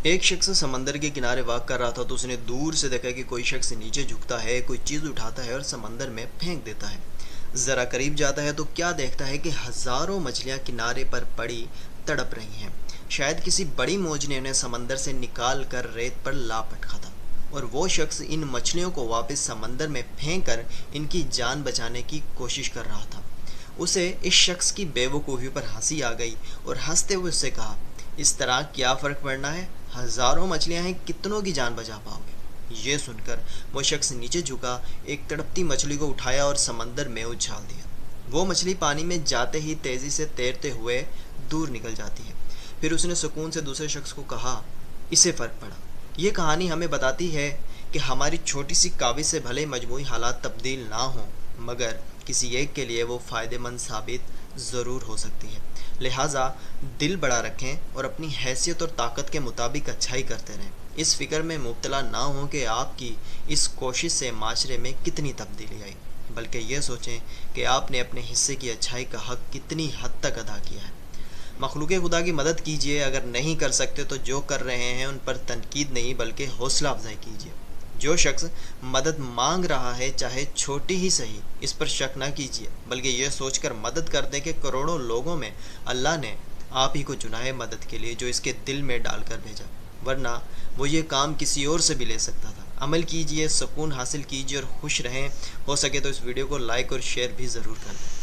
एक शख्स समंदर के किनारे वॉक कर रहा था तो उसने दूर से देखा कि कोई शख्स नीचे झुकता है, कोई चीज़ उठाता है और समंदर में फेंक देता है। ज़रा करीब जाता है तो क्या देखता है कि हज़ारों मछलियाँ किनारे पर पड़ी तड़प रही हैं। शायद किसी बड़ी मौज ने उन्हें समंदर से निकाल कर रेत पर लापट रखा था और वो शख्स इन मछलियों को वापस समंदर में फेंक कर इनकी जान बचाने की कोशिश कर रहा था। उसे इस शख्स की बेवकूफ़ी पर हंसी आ गई और हंसते हुए उससे कहा, इस तरह क्या फ़र्क पड़ना है, हज़ारों मछलियां हैं, कितनों की जान बचा पाओगे। ये सुनकर वो शख्स नीचे झुका, एक तड़पती मछली को उठाया और समंदर में उछाल दिया। वो मछली पानी में जाते ही तेज़ी से तैरते हुए दूर निकल जाती है। फिर उसने सुकून से दूसरे शख्स को कहा, इसे फ़र्क पड़ा। ये कहानी हमें बताती है कि हमारी छोटी सी काविश से भले मजमूई हालात तब्दील ना हों, मगर किसी एक के लिए वो फ़ायदेमंद साबित ज़रूर हो सकती है। लिहाजा दिल बड़ा रखें और अपनी हैसियत और ताकत के मुताबिक अच्छाई करते रहें। इस फ़िक्र में मुब्तला ना हों कि आपकी इस कोशिश से माशरे में कितनी तब्दीली आई, बल्कि ये सोचें कि आपने अपने हिस्से की अच्छाई का हक़ कितनी हद तक अदा किया है। मखलूक़ खुदा की मदद कीजिए, अगर नहीं कर सकते तो जो कर रहे हैं उन पर तनकीद नहीं बल्कि हौसला अफजाई कीजिए। जो शख्स मदद मांग रहा है, चाहे छोटी ही सही, इस पर शक ना कीजिए, बल्कि यह सोचकर मदद कर दें कि करोड़ों लोगों में अल्लाह ने आप ही को चुना है मदद के लिए, जो इसके दिल में डालकर भेजा, वरना वो ये काम किसी और से भी ले सकता था। अमल कीजिए, सुकून हासिल कीजिए और खुश रहें। हो सके तो इस वीडियो को लाइक और शेयर भी ज़रूर कर दें।